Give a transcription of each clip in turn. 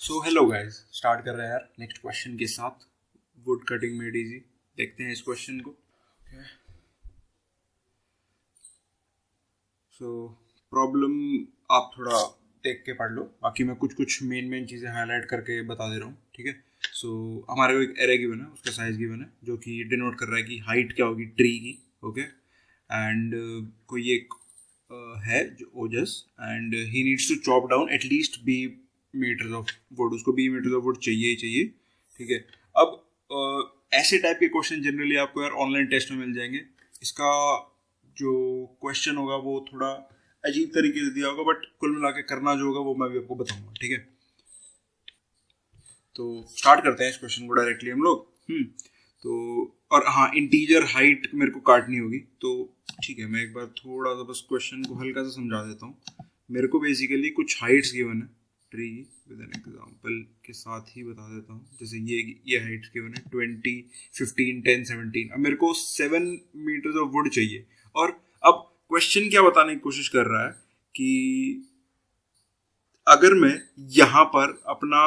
So hello guys, start कर रहे हैं यार नेक्स्ट क्वेश्चन के साथ। Would cutting made easy. देखते हैं इस क्वेश्चन को। सो प्रॉब्लम आप थोड़ा देख के पढ़ लो, बाकी मैं कुछ कुछ मेन चीज़ें हाईलाइट करके बता दे रहा हूँ, ठीक है। सो हमारे को एक एरे गिवन है, उसका साइज गिवन है जो कि डिनोट कर रहा है कि हाइट क्या होगी ट्री की, ओके। एंड कोई एक है जो Ojas, and he needs to chop down at least B meters of wood. उसको बी मीटर्स ऑफ वुड चाहिए ही चाहिए, ठीक है। अब ऐसे टाइप के क्वेश्चन जनरली आपको यार ऑनलाइन टेस्ट में मिल जाएंगे। इसका जो क्वेश्चन होगा वो थोड़ा अजीब तरीके से दिया होगा, बट कुल मिला के करना जो होगा वो मैं भी आपको बताऊंगा, ठीक है। तो स्टार्ट करते हैं इस क्वेश्चन को डायरेक्टली हम लोग। तो और हाँ, इंटीजर हाइट मेरे को काटनी होगी, तो ठीक है मैं एक बार थोड़ा सा बस क्वेश्चन को हल्का सा समझा देता हूँ। मेरे को बेसिकली कुछ हाइट्स गिवन है ट्री की, विद एन एग्जांपल के साथ ही बता देता हूँ। जैसे ये हाइट्स गिवन है 20, 15, 10, 17। अब मेरे को 7 मीटर्स ऑफ वुड चाहिए। और अब क्वेश्चन क्या बताने की कोशिश कर रहा है कि अगर मैं यहाँ पर अपना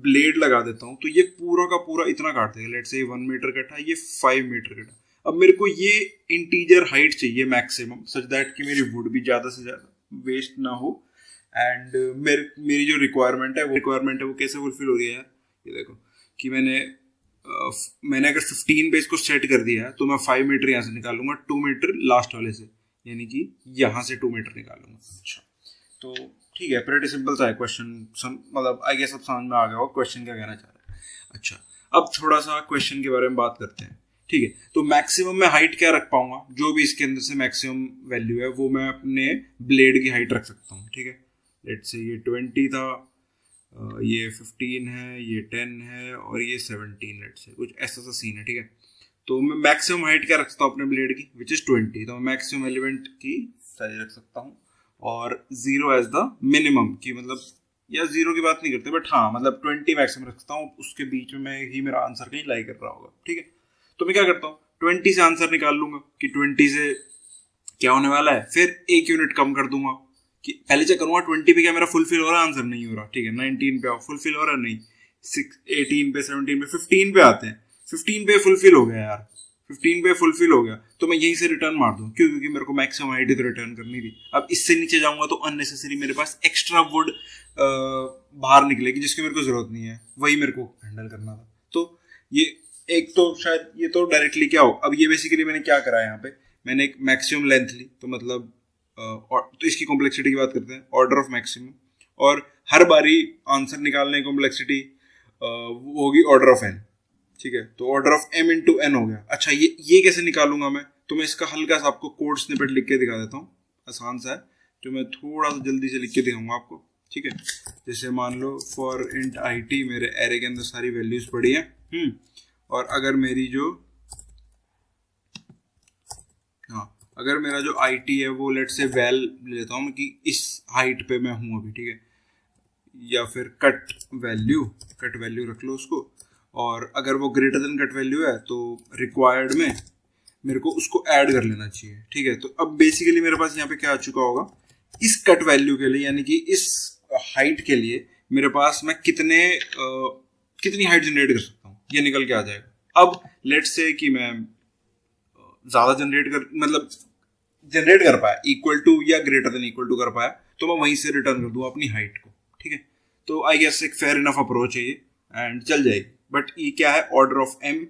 ब्लेड लगा देता हूँ तो ये पूरा का पूरा इतना काट देगा। लेट्स से 1 मीटर कटा, ये 5 मीटर कटा। अब मेरे को ये इंटीजर हाइट चाहिए मैक्सिमम, सच दैट कि मेरी वुड भी ज़्यादा से ज़्यादा वेस्ट ना हो। एंड मेरी जो रिक्वायरमेंट है वो कैसे फुलफिल हो रही है यार। ये देखो कि मैंने अगर 15 पे इसको सेट कर दिया है तो मैं 5 मीटर यहाँ से निकालूंगा, 2 मीटर लास्ट वाले से, यानी कि यहाँ से 2 मीटर निकालूंगा। अच्छा, तो ठीक है, प्रेटी सिंपल सा है क्वेश्चन। मतलब आई गेस अब समझ में आ गया हो क्वेश्चन क्या कहना चाह रहा है। अच्छा, अब थोड़ा सा क्वेश्चन के बारे में बात करते हैं, ठीक है। तो मैक्सिमम मैं हाइट क्या रख पाऊंगा, जो भी इसके अंदर से मैक्सिमम वैल्यू है वो मैं अपने ब्लेड की हाइट रख सकता हूँ, ठीक है। लेट्स से ये 20 था, ये 15 है, ये 10 है और ये 17। लेट्स से कुछ ऐसा सा सीन है, ठीक है। तो मैं मैक्सिमम हाइट क्या रखता हूँ अपने ब्लेड की, विच इज 20। तो मैं मैक्सिमम एलिमेंट की साइज रख सकता हूँ और 0 एज द मिनिमम की, मतलब या 0 की बात नहीं करते, बट हाँ मतलब 20 मैक्सिमम रखता हूँ। उसके बीच में ही मेरा आंसर कहीं लाई कर रहा होगा, ठीक है। तो मैं क्या करता हूँ, 20 से आंसर निकाल लूंगा कि 20 से क्या होने वाला है, फिर 1 यूनिट कम कर दूंगा कि पहले चेक करूंगा 20 पे क्या मेरा फुलफिल हो रहा है, आंसर नहीं हो रहा, ठीक है। 19 पे फुलफिल हो रहा है, नहीं। 18 पे, 17 पे, 15 पे आते हैं। 15 पे फुलफिल हो गया यार, 15 पे फुलफिल हो गया तो मैं यहीं से रिटर्न मार दूं। क्यों? क्योंकि मेरे को मैक्सिमम हाइट तो रिटर्न करनी थी। अब इससे नीचे जाऊंगा तो अननेसेसरी मेरे पास एक्स्ट्रा वुड बाहर निकलेगी जिसकी मेरे को जरूरत नहीं है, वही मेरे को हैंडल करना था। तो ये एक तो शायद ये तो डायरेक्टली क्या हो। अब ये बेसिकली मैंने क्या करा है, यहाँ पे मैंने एक मैक्सिमम लेंथ ली, तो मतलब तो इसकी कॉम्प्लेक्सिटी की बात करते हैं, ऑर्डर ऑफ मैक्सिमम। और हर बारी आंसर निकालने की कॉम्प्लेक्सिटी वो होगी ऑर्डर ऑफ एन, ठीक है। तो order of m into n हो गया। अच्छा, ये कैसे निकालूंगा मैं, तो मैं इसका हल्का सा आपको कोड स्निपेट लिख के दिखा देता हूँ, आसान सा है, जो मैं थोड़ा सा जल्दी से लिख के दिखाऊंगा आपको, ठीक है। जैसे मान लो फॉर इंट आई टी, मेरे एरे के अंदर सारी वैल्यूज पड़ी है, और अगर मेरी जो अगर मेरा जो आई टी है वो लेट से वैल ले लेता हूँ कि इस हाइट पे मैं हूँ अभी, ठीक है। या फिर कट वैल्यू रख लो उसको, और अगर वो ग्रेटर देन कट वैल्यू है तो रिक्वायर्ड में मेरे को उसको ऐड कर लेना चाहिए, ठीक है। तो अब बेसिकली मेरे पास यहाँ पे क्या आ चुका होगा, इस कट वैल्यू के लिए, यानी कि इस हाइट के लिए मेरे पास मैं कितनी हाइट जनरेट कर सकता हूँ, ये निकल के आ जाएगा। अब लेट्स से कि मैं ज्यादा जनरेट कर पाया, इक्वल टू या ग्रेटर देन इक्वल टू कर पाया, तो मैं वहीं से रिटर्न कर दूँ अपनी हाइट को, ठीक है। तो आई गेस एक फेयर इनफ अप्रोच है ये, एंड चल जाएगी। बट ये क्या है, order of m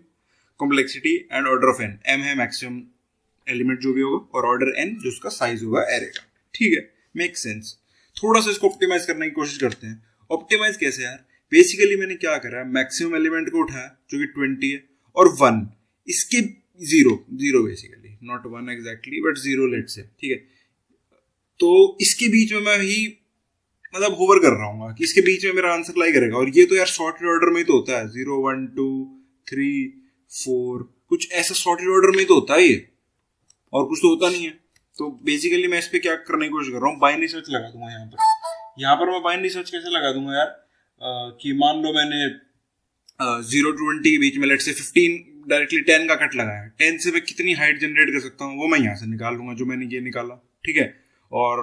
complexity and order of n। m है मैक्सिमम एलिमेंट जो भी होगा, और ऑर्डर n जो उसका साइज होगा एरे का, ठीक है। Make sense. थोड़ा सा इसको ऑप्टिमाइज करने की कोशिश करते हैं। ऑप्टिमाइज कैसे यार, बेसिकली मैंने क्या करा है, मैक्सिमम एलिमेंट को उठाया जो कि 20 है, और 1 इसके zero basically, not 1 exactly but 0 let say, ठीक है। तो इसके बीच में मैं ही मतलब होवर कर रहा हूँ कि इसके बीच में मेरा आंसर लाई करेगा। और ये तो यार सॉर्टेड ऑर्डर में ही तो होता है, 0 1 2 3 4, कुछ ऐसा सॉर्टेड ऑर्डर में ही तो होता है ये, और कुछ तो होता नहीं है। तो बेसिकली मैं इस पे क्या करने की कोशिश कर रहा हूँ, बाइनरी सर्च लगा दूंगा यहाँ पर मैं बाइनरी सर्च कैसे लगा दूंगा यार, कि मान लो मैंने 0 to 20 के बीच में लेट से 15 डायरेक्टली 10 का कट लगाया है, 10 से मैं कितनी हाइट जनरेट कर सकता हूँ वो मैं यहाँ से निकाल लूंगा, जो मैंने ये निकाला, ठीक है। और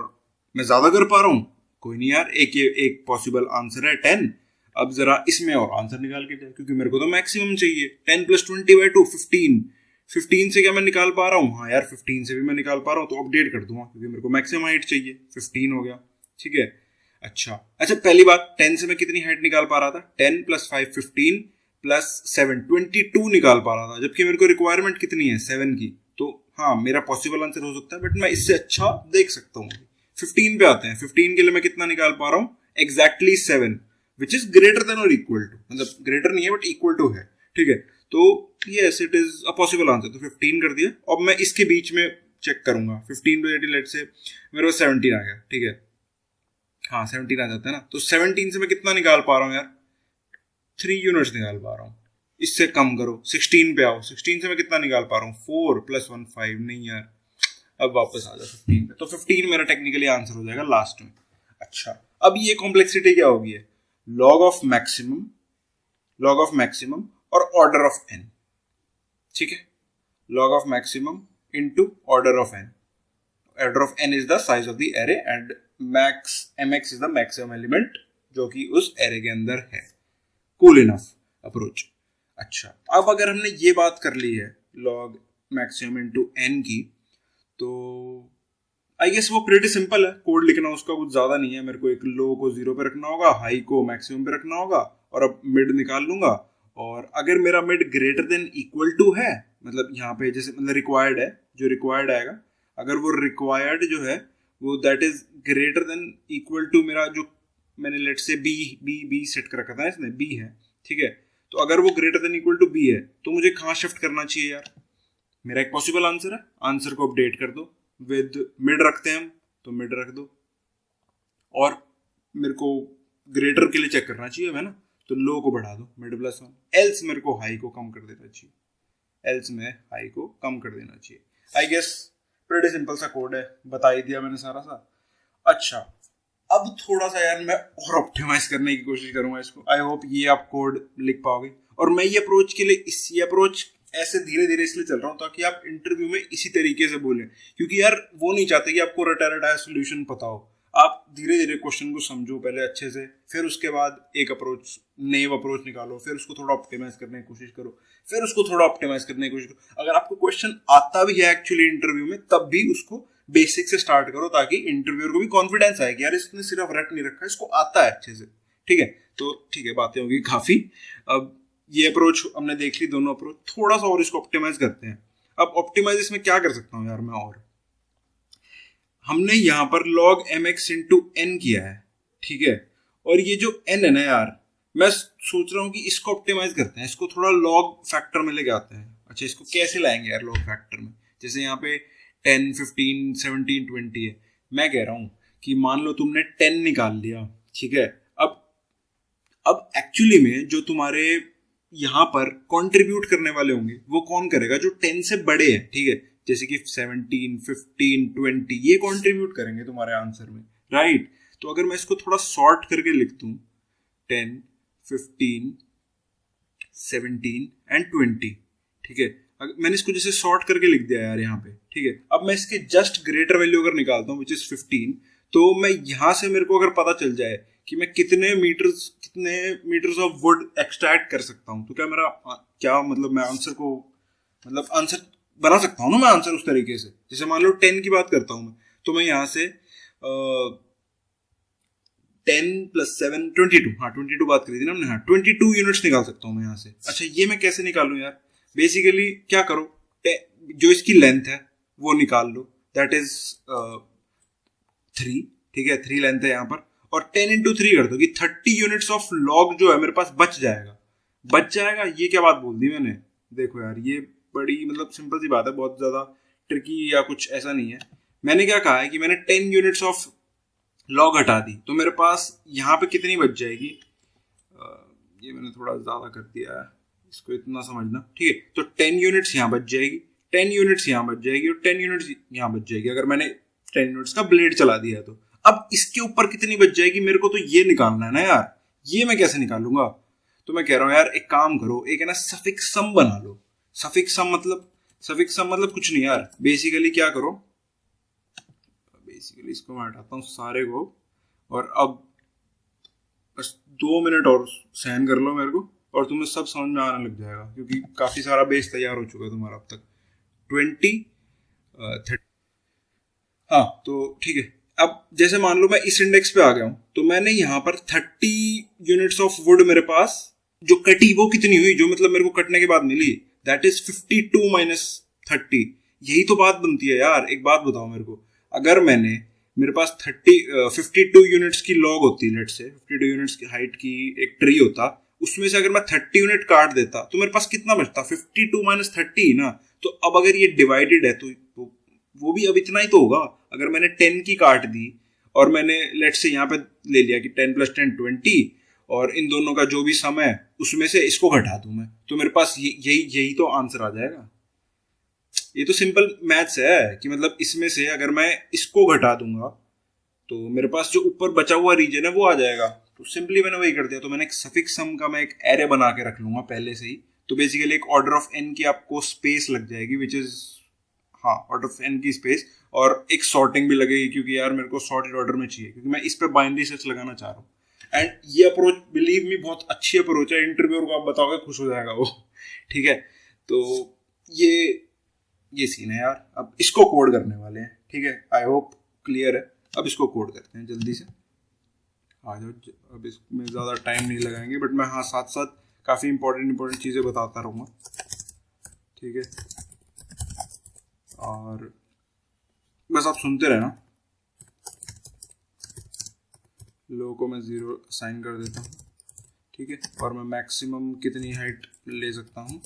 मैं ज्यादा कर पा रहा हूँ, कोई नहीं यार, एक पॉसिबल आंसर है 10, अब जरा इसमें और आंसर निकाल के जाए, क्योंकि मेरे को तो मैक्सिमम चाहिए। 10 + 20/2 15। 15 से क्या मैं निकाल पा रहा हूँ? हाँ यार 15 से भी मैं निकाल पा रहा हूँ, तो अपडेट कर दूंगा क्योंकि मेरे को मैक्सिमम हाइट चाहिए। 15 हो गया, ठीक है। अच्छा पहली बात, 10 से मैं कितनी हाइट निकाल पा रहा था? 10 + 5 15 + 7 22 निकाल पा रहा था, जबकि मेरे को रिक्वायरमेंट कितनी है? 7 की। तो हाँ, मेरा पॉसिबल आंसर हो सकता है, बट मैं इससे अच्छा देख सकता हूँ। 15 पे आते हैं। 15 के लिए मैं कितना निकाल पा रहा हूँ? Exactly 7, which is greater then और इक्वल टू, मतलब ग्रेटर नहीं है बट इक्वल टू है, ठीक है। तो yes, it is a possible answer. तो 15 कर दिया। अब मैं इसके बीच में चेक करूंगा। 15 to 18 लेट से मेरे पास 17 आ गया, ठीक है। हाँ 17 आ जाता है ना। तो 17 से मैं कितना निकाल पा रहा हूँ यार? 3 यूनिट्स निकाल पा रहा हूँ। इससे कम करो, 16 पे आओ। 16 से मैं कितना निकाल पा रहा हूँ? 4 + 1 5। नहीं यार, अब वापस आ जाओ 15 पे। तो 15 मेरा टेक्निकली आंसर हो जाएगा लास्ट में। अच्छा, अब ये कॉम्प्लेक्सिटी क्या होगी? लॉग ऑफ मैक्सिमम और ऑर्डर ऑफ n, ठीक है। log of maximum into order of n. Order of n is the size of the array and mx is the maximum element जो कि उस array के अंदर है। Cool enough approach। अच्छा, अब अगर हमने ये बात कर ली है log maximum into n की, तो आई गेस वो प्रीटी सिंपल है। कोड लिखना उसका कुछ ज्यादा नहीं है। मेरे को एक लो को 0 पे रखना होगा, हाई को मैक्सिमम पे रखना होगा, और अब मिड निकाल लूंगा। और अगर मेरा mid greater than equal to है, मतलब यहाँ पे जैसे मतलब रिक्वायर्ड है, जो रिक्वायर्ड आएगा, अगर वो रिक्वायर्ड जो है वो that is greater than equal to मेरा जो मैंने लेट से बी सेट कर रखा था इसमें, बी है, ठीक है। तो अगर वो greater than equal to b है तो मुझे कहाँ शिफ्ट करना चाहिए यार? मेरा एक पॉसिबल आंसर है, आंसर को अपडेट कर दो विद मिड रखते हैं हम, तो मिड रख दो। और मेरे को ग्रेटर के लिए चेक करना चाहिए है ना, तो लो को बढ़ा दो, मिड +1। एल्स मेरे को हाई को कम कर देना चाहिए, एल्स में हाई को कम कर देना चाहिए। आई गेस प्रीटी सिंपल सा कोड है, बता ही दिया मैंने सारा सा। अच्छा, अब थोड़ा सा यार मैं और ऑप्टिमाइज करने की कोशिश करूंगा इसको। आई होप ये आप कोड लिख पाओगे। और मैं ये अप्रोच के लिए ये अप्रोच ऐसे धीरे धीरे इसलिए चल रहा हूँ ताकि आप इंटरव्यू में इसी तरीके से बोलें, क्योंकि यार वो नहीं चाहते कि आपको रटा सोल्यूशन पता हो। आप धीरे धीरे क्वेश्चन को समझो पहले अच्छे से, फिर उसके बाद एक अप्रोच, नेव अप्रोच निकालो, फिर उसको थोड़ा ऑप्टिमाइज करने की कोशिश करो, फिर उसको थोड़ा ऑप्टिमाइज करने की कोशिश करो। अगर आपको क्वेश्चन आता भी है एक्चुअली इंटरव्यू में, तब भी उसको बेसिक से स्टार्ट करो, ताकि इंटरव्यूअर को भी कॉन्फिडेंस आए कि यार इसने सिर्फ रट नहीं रखा, इसको आता है अच्छे से, ठीक है। तो ठीक है, बातें होगी काफी। अब ये अप्रोच हमने देख ली, दोनों अप्रोच। थोड़ा सा और इसको ऑप्टिमाइज करते हैं। अब ऑप्टिमाइज इसमें क्या कर सकता हूँ यार मैं? और हमने यहाँ पर log mx into n किया है, ठीक है। और ये जो n है ना यार, मैं सोच रहा हूँ कि इसको ऑप्टिमाइज करते हैं, इसको थोड़ा log फैक्टर में लेके आते हैं। अच्छा, इसको कैसे लाएंगे यार log फैक्टर में? जैसे यहाँ पे 10 15 17 20 है। मैं कह रहा हूँ कि मान लो तुमने 10 निकाल लिया, ठीक है। अब एक्चुअली में जो तुम्हारे यहाँ पर कंट्रीब्यूट करने वाले होंगे वो कौन करेगा? जो 10 से बड़े हैं, ठीक है। जैसे कि 17 15 20 ये कंट्रीब्यूट करेंगे तुम्हारे आंसर में, राइट। तो अगर मैं इसको थोड़ा शॉर्ट करके लिख दूं, 10 15 17 एंड 20, ठीक है। मैंने इसको जैसे शॉर्ट करके लिख दिया यार यहाँ पे, ठीक है। अब मैं इसके जस्ट ग्रेटर वैल्यू अगर निकालता हूँ विच इज 15, तो मैं यहाँ से मेरे को अगर पता चल जाए कि मैं कितने मीटर्स ऑफ वुड एक्सट्रैक्ट कर सकता हूँ, तो क्या मतलब मैं आंसर बना सकता हूँ ना मैं आंसर उस तरीके से। जैसे मान लो 10 की बात करता हूँ मैं, तो मैं यहाँ से 10 + 7 22, हाँ 22 बात करी थी ना हमने, हाँ 22 यूनिट्स निकाल सकता हूँ मैं यहाँ से। अच्छा, ये मैं कैसे निकालूं यार? बेसिकली क्या करो, जो इसकी लेंथ है वो निकाल लो, दैट इज 3, ठीक है। 3 लेंथ है यहाँ पर, और 10 × 3 कर दो कि 30 यूनिट्स ऑफ लॉग जो है मेरे पास बच जाएगा। ये क्या बात बोल दी मैंने? देखो यार, ये बड़ी मतलब सिंपल सी बात है, बहुत ज्यादा ट्रिकी या कुछ ऐसा नहीं है। मैंने क्या कहा है कि मैंने 10 यूनिट्स ऑफ लॉग हटा दी, तो मेरे पास यहाँ पे कितनी बच जाएगी? ये मैंने थोड़ा ज्यादा कर दिया है, इसको इतना समझना, ठीक है। तो 10 यूनिट्स यहाँ बच जाएगी, 10 यूनिट्स यहाँ बच जाएगी, और 10 यूनिट्स यहाँ बच जाएगी अगर मैंने 10 यूनिट्स का ब्लेड चला दिया है तो। अब इसके ऊपर कितनी बच जाएगी मेरे को तो ये निकालना है ना यार। ये मैं कैसे निकालूंगा? तो मैं कह रहा हूँ यार, एक काम करो, एक है ना सफिक्स सम बना लो। सफिक्स सम मतलब कुछ नहीं यार, बेसिकली क्या करो, बेसिकली इसको मैं हटाता हूँ सारे को, और अब बस 2 मिनट और सहन कर लो मेरे को, और तुम्हें सब समझ में आने लग जाएगा, क्योंकि काफी सारा बेस तैयार हो चुका है तुम्हारा अब तक। 20 30। हाँ तो ठीक है। अब जैसे मान लो मैं इस इंडेक्स पे आ गया हूँ, तो मैंने यहाँ पर 30 यूनिट्स ऑफ वुड मेरे पास जो कटी वो कितनी हुई, जो मतलब मेरे को कटने के बाद मिली, दैट इज 52 माइनस 30। यही तो बात बनती है यार। एक बात बताओ मेरे को, अगर मेरे पास 52 यूनिट्स की लॉग होती, लेट से 52 यूनिट्स की हाइट की एक ट्री होता, उसमें से अगर मैं 30 यूनिट काट देता तो मेरे पास कितना बचता? 52 माइनस 30 ना। तो अब अगर ये डिवाइडेड है तो वो भी अब इतना ही तो होगा। अगर मैंने 10 की काट दी और मैंने लेट से यहाँ पे ले लिया कि 10 + 10 20, और इन दोनों का जो भी सम है उसमें से इसको घटा दूं मैं, तो मेरे पास यही तो आंसर आ जाएगा। ये तो सिंपल मैथ्स है कि मतलब इसमें से अगर मैं इसको घटा दूंगा तो मेरे पास जो ऊपर बचा हुआ रीजन है वो आ जाएगा। तो सिंपली मैंने वही कर दिया। तो मैंने एक सफिक्स सम का मैं एक एरे बना के रख लूंगा पहले से ही। तो बेसिकली एक ऑर्डर ऑफ एन की आपको स्पेस लग जाएगी, विच इज, हाँ, ऑर्डर ऑफ एन की स्पेस, और एक सॉर्टिंग भी लगेगी, क्योंकि यार मेरे को सॉर्टेड ऑर्डर में चाहिए, क्योंकि मैं इस पे बाइनरी सर्च लगाना चाह रहा हूँ। एंड ये अप्रोच, बिलीव मी, बहुत अच्छी अप्रोच है। इंटरव्यूअर को आप बताओगे खुश हो जाएगा वो। ठीक है, तो ये सीन है यार। अब इसको कोड करने वाले हैं, ठीक है। आई होप क्लियर है। अब इसको कोड करते हैं जल्दी से, आ जाओ। अब इसमें ज़्यादा टाइम नहीं लगाएंगे, बट मैं हाँ साथ साथ काफ़ी इंपॉर्टेंट चीज़ें बताता रहूँगा, ठीक है। और बस आप सुनते रहना। लो को मैं 0 असाइन कर देता हूँ, ठीक है। और मैं मैक्सिमम कितनी हाइट ले सकता हूँ?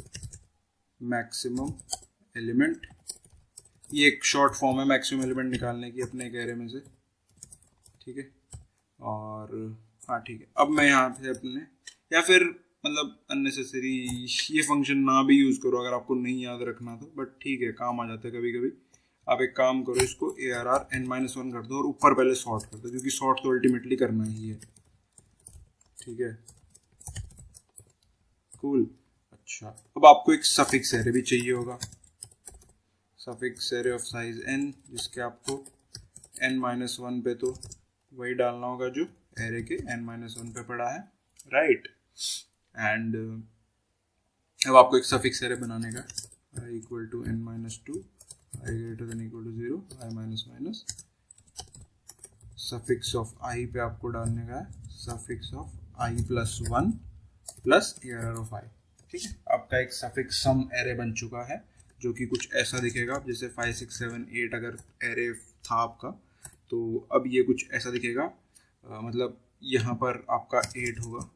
मैक्सिमम एलिमेंट, ये एक शॉर्ट फॉर्म है मैक्सिमम एलिमेंट निकालने की अपने एक एरे में से, ठीक है। और हाँ ठीक है, अब मैं यहाँ पे अपने, या फिर मतलब अननेसेसरी ये फंक्शन ना भी यूज़ करो अगर आपको नहीं याद रखना तो, बट ठीक है, काम आ जाता है कभी कभी। आप एक काम करो, इसको ARR n-1 कर दो और ऊपर पहले सॉर्ट कर दो, क्योंकि सॉर्ट तो अल्टीमेटली करना ही है, ठीक है। कूल। अच्छा, अब आपको एक सफिक्स एरे भी चाहिए होगा, suffix array of size n, जिसके आपको n-1 पे तो वही डालना होगा जो एरे के n-1 पे पड़ा है, राइट। एंड अब आपको एक सफिक्स एरे बनाने का, i = n-2, i > 0, i-, suffix of i पे आपको डालने का है suffix of i + 1 plus ARR of i, ठीक है। आपका एक सफिक्स सम एरे बन चुका है, जो कि कुछ ऐसा दिखेगा। जैसे 5 6 7 8 अगर एरे था आपका, तो अब ये कुछ ऐसा दिखेगा। मतलब यहाँ पर आपका 8 होगा,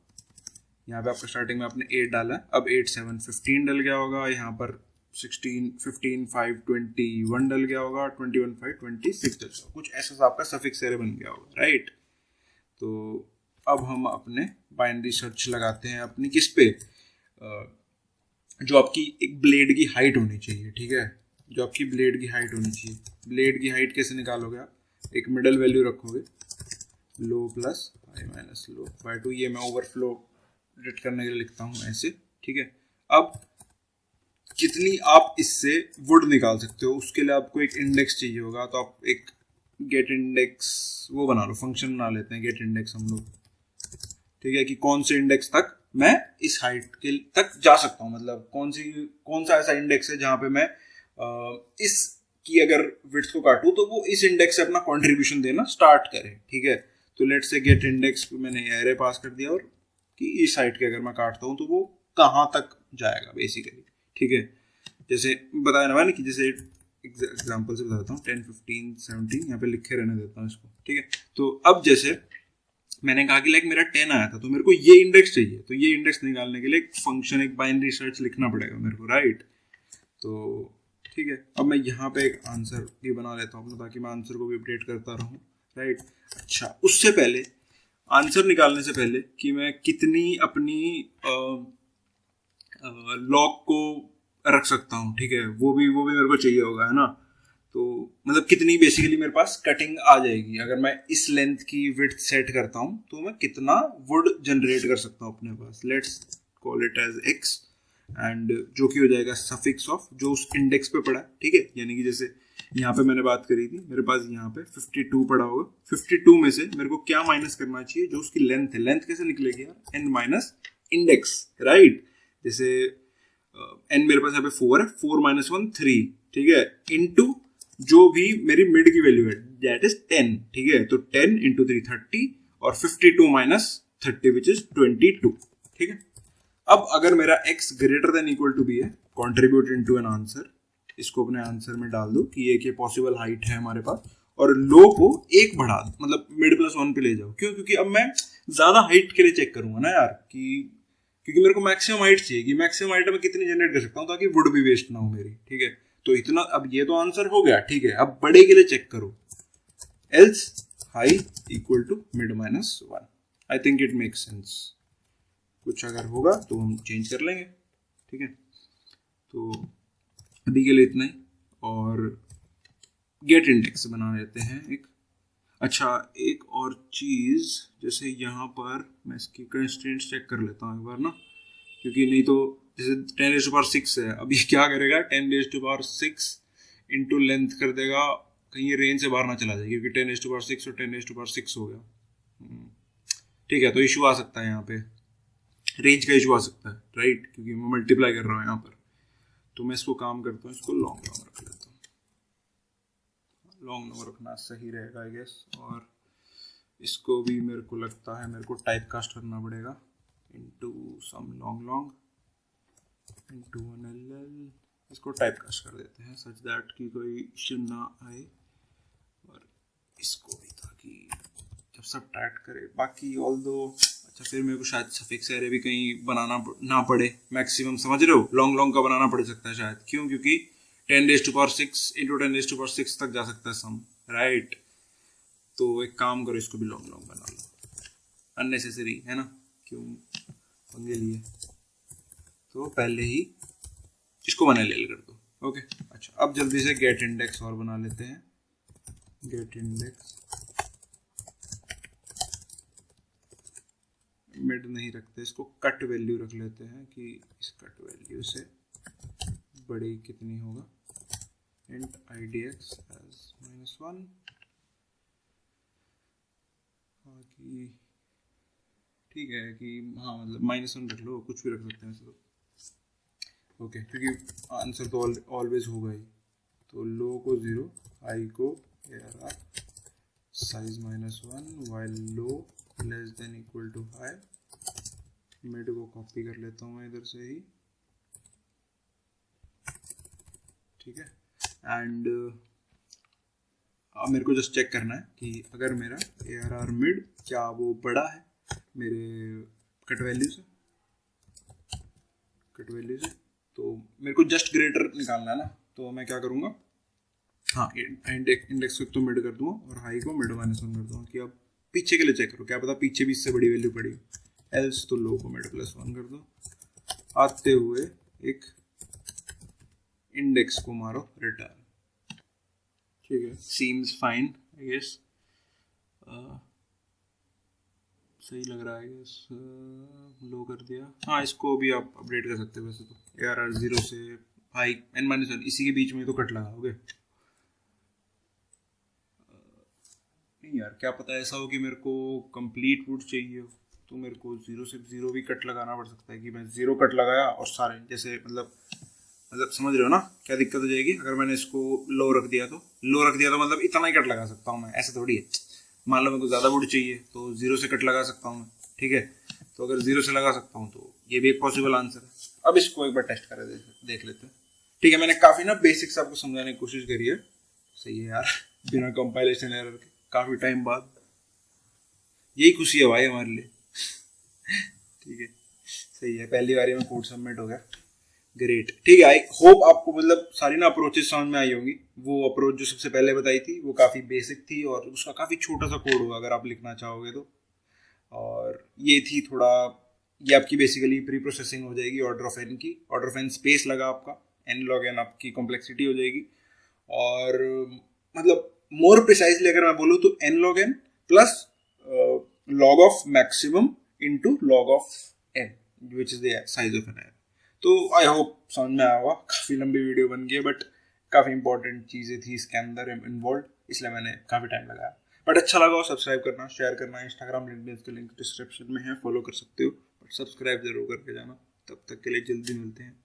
यहाँ पे आपका स्टार्टिंग में आपने 8 डाला है, अब 8 7 15 डल गया होगा। यहाँ पर 16 15 5 21 डल गया होगा, 21 5 26 डल गया, कुछ ऐसा सा आपका सफिक्स एरे बन गया होगा, राइट। तो अब हम अपने बाइनरी सर्च लगाते हैं अपनी किस पे, जो आपकी एक ब्लेड की हाइट होनी चाहिए, ठीक है। जो आपकी ब्लेड की हाइट होनी चाहिए। ब्लेड की हाइट कैसे निकालोगे आप? एक मिडल वैल्यू रखोगे, लो प्लस i - लो बाय 2। ये मैं ओवरफ्लो डिटेक्ट करने के लिए लिखता हूँ ऐसे, ठीक है। अब कितनी आप इससे वुड निकाल सकते हो, उसके लिए आपको एक इंडेक्स चाहिए होगा। तो आप एक गेट इंडेक्स वो बना लो, फंक्शन बना लेते हैं गेट इंडेक्स हम लोग, ठीक है। कि कौन से इंडेक्स तक मैं इस हाइट के तक जा सकता हूँ, मतलब कौन सा ऐसा इंडेक्स है जहाँ पे मैं इस की अगर विड्थ को काटूं तो वो इस इंडेक्स से अपना कंट्रीब्यूशन देना स्टार्ट करे, ठीक है। तो लेट्स से गेट इंडेक्स मैंने एरे पास कर दिया, और कि इस हाइट के अगर मैं काटता हूँ तो वो कहाँ तक जाएगा बेसिकली, ठीक है। जैसे बताया ना मैंने कि जैसे एग्जाम्पल से बताता हूँ, 10 15 17 यहाँ पे लिखे रहने देता हूँ इसको, ठीक है। तो अब जैसे मैंने कहा कि लाइक मेरा 10 आया था, तो मेरे को ये इंडेक्स चाहिए। तो ये इंडेक्स निकालने के लिए एक फंक्शन, एक बाइनरी सर्च लिखना पड़ेगा मेरे को, राइट। तो ठीक है, अब मैं यहाँ पे एक आंसर भी बना लेता हूँ ताकि मैं आंसर को भी अपडेट करता रहूँ, राइट। अच्छा, उससे पहले आंसर निकालने से पहले कि मैं कितनी अपनी लॉग को रख सकता हूँ, ठीक है, वो भी मेरे को चाहिए होगा, है ना। तो मतलब कितनी बेसिकली मेरे पास कटिंग आ जाएगी अगर मैं इस लेंथ की विड्थ सेट करता हूँ, तो मैं कितना वुड जनरेट कर सकता हूँ अपने पास। Let's call it as x, एंड जो कि हो जाएगा सफिक्स ऑफ जो उस इंडेक्स पे पड़ा है, ठीक है। यानी कि जैसे यहाँ पे मैंने बात करी थी, मेरे पास यहाँ पे 52 पड़ा होगा, 52 में से मेरे को क्या माइनस करना चाहिए, जो उसकी लेंथ है। लेंथ कैसे निकलेगी यार, n माइनस इंडेक्स, राइट। जैसे n मेरे पास यहाँ पे 4 है, 4 माइनस 1 3, ठीक है, इनटू जो भी मेरी मिड की वैल्यू है दैट इज 10, ठीक है। तो 10 इंटू 3 30 और 52 माइनस 30 विच इज 22, ठीक है। अब अगर मेरा x greater than equal to b है, कॉन्ट्रीब्यूट इनटू एन आंसर, इसको अपने आंसर में डाल दो कि एक ये पॉसिबल हाइट है हमारे पास, और लो को एक बढ़ा दो, मतलब मिड प्लस 1 पे ले जाओ। क्यों? क्योंकि अब मैं ज्यादा हाइट के लिए चेक करूंगा ना यार, क्योंकि मेरे को मैक्सिमम हाइट चाहिए कि मैक्सिमम हाइट में कितनी जनरेट कर सकता हूँ ताकि वुड भी वेस्ट ना हो मेरी, ठीक है। तो इतना, अब ये तो आंसर हो गया, ठीक है। अब बड़े के लिए चेक करो, else high equal to mid minus 1। I think it makes sense. कुछ अगर होगा तो हम चेंज कर लेंगे, ठीक है। तो अभी के लिए इतना ही, और गेट इंडेक्स बना लेते हैं एक। अच्छा, एक और चीज़, जैसे यहाँ पर मैं इसकी कंस्ट्रेंट्स चेक कर लेता हूँ एक बार ना, क्योंकि नहीं तो जैसे 10⁻6 है, अब ये क्या करेगा, 10⁻6 इंटू लेंथ कर देगा, कहीं ये रेंज से बाहर ना चला जाए, क्योंकि 10⁻6 और 10⁻6 हो गया, ठीक है। तो इशू आ सकता है यहाँ पे, रेंज का इशू आ सकता है, राइट, क्योंकि मैं मल्टीप्लाई कर रहा हूँ यहाँ पर। तो मैं इसको काम करता हूँ, इसको लॉन्ग नंबर रख लेता हूँ, लॉन्ग नंबर रखना सही रहेगा आई गेस। और इसको भी मेरे को लगता है मेरे को टाइप कास्ट करना पड़ेगा, into some long long into 1ll, इसको टाइप कास्ट कर देते हैं सच दैट कि कोई इश्यू ना आए, और इसको भी ताकि जब सब टाइट करे। बाकी ऑल दो, अच्छा फिर मेरे को शायद सफिक्स एरे भी कहीं बनाना ना पड़े, मैक्सिमम समझ रहे हो, लॉन्ग लॉन्ग का बनाना पड़ सकता है शायद। क्यों? क्योंकि 10⁻6 इंटू 10⁻6 तक जा सकता है सम, राइट। तो एक काम करो, इसको भी लॉन्ग लॉन्ग बना लो, अननेसेसरी है ना, क्यों पंगे लिए। तो पहले ही इसको बना ले कर दो, ओके। अच्छा, अब जल्दी से गेट इंडेक्स और बना लेते हैं। गेट इंडेक्स मिड नहीं रखते, इसको कट वैल्यू रख लेते हैं कि इस कट वैल्यू से बड़ी कितनी होगा, int idx as -1। बाकी ठीक है कि हाँ, मतलब -1 रख लो, कुछ भी रख सकते हैं वैसे तो, ओके, क्योंकि आंसर तो ऑलवेज होगा ही। तो लो को 0, हाई को ARR size -1, while low less than equal to high. Mid को कॉपी कर लेता हूँ मैं इधर से ही, ठीक है। एंड अब मेरे को जस्ट चेक करना है कि अगर मेरा ARR मिड क्या वो बड़ा है मेरे कट वैल्यू से, तो मेरे को जस्ट ग्रेटर निकालना है ना। तो मैं क्या करूँगा, हाँ, इंडेक्स को तो मिड कर दूँगा और हाई को मिड -1 कर दूँगा कि अब पीछे के लिए चेक करो, क्या पता पीछे भी इससे बड़ी वैल्यू पड़ी। एल्स तो लो को मिड +1 कर दो, आते हुए एक इंडेक्स को मारो रिटर्न, ठीक है। सीम्स फाइन आई गेस, सही लग रहा है आई गेस। लो कर दिया, हाँ, इसको भी आप अपडेट कर सकते हो वैसे तो, ARR 0 से हाई n-1, इसी के बीच में तो कट लगाओगे। नहीं यार, क्या पता ऐसा हो कि मेरे को कंप्लीट वुड चाहिए हो, तो मेरे को 0 से 0 भी कट लगाना पड़ सकता है कि मैं 0 कट लगाया और सारे, जैसे मतलब समझ रहे हो ना क्या दिक्कत हो जाएगी अगर मैंने इसको लो रख दिया तो मतलब इतना ही कट लगा सकता हूँ मैं, ऐसा थोड़ी है। मान लो मेरे को ज़्यादा वुड चाहिए तो 0 से कट लगा सकता हूँ मैं, ठीक है। तो अगर 0 से लगा सकता हूँ तो ये भी एक पॉसिबल आंसर है। अब इसको एक बार टेस्ट कर देख लेते हैं, ठीक है। मैंने काफ़ी ना बेसिक्स आपको समझाने की कोशिश करी है, सही है यार, बिना कंपाइलेशन एरर के काफ़ी टाइम बाद। यही खुशी है भाई हमारे लिए, ठीक है, सही है। पहली बारी में कोड सबमिट हो गया, ग्रेट, ठीक है। आई होप आपको मतलब सारी ना अप्रोचेस समझ में आई होंगी। वो अप्रोच जो सबसे पहले बताई थी वो काफ़ी बेसिक थी और उसका काफ़ी छोटा सा कोड होगा अगर आप लिखना चाहोगे तो। और ये थी थोड़ा, ये आपकी बेसिकली प्री प्रोसेसिंग हो जाएगी ऑर्डर ऑफ एन की, ऑर्डर ऑफ एन स्पेस लगा आपका, n log n आपकी कॉम्प्लेक्सिटी हो जाएगी। और मतलब मोर प्रिसाइजली अगर मैं बोलूँ तो n log n plus log of maximum into log of n which is the size of an error. तो आई होप समझ में आया होगा। काफ़ी लंबी वीडियो बन गई है बट काफ़ी इंपॉर्टेंट चीज़ें थी इसके अंदर इन्वॉल्व, इसलिए मैंने काफ़ी टाइम लगाया। बट अच्छा लगा हो सब्सक्राइब करना, शेयर करना। इंस्टाग्राम लिंक्डइन के लिंक डिस्क्रिप्शन में है, फॉलो कर सकते हो, बट सब्सक्राइब जरूर करके जाना। तब तक के लिए जल्दी मिलते हैं।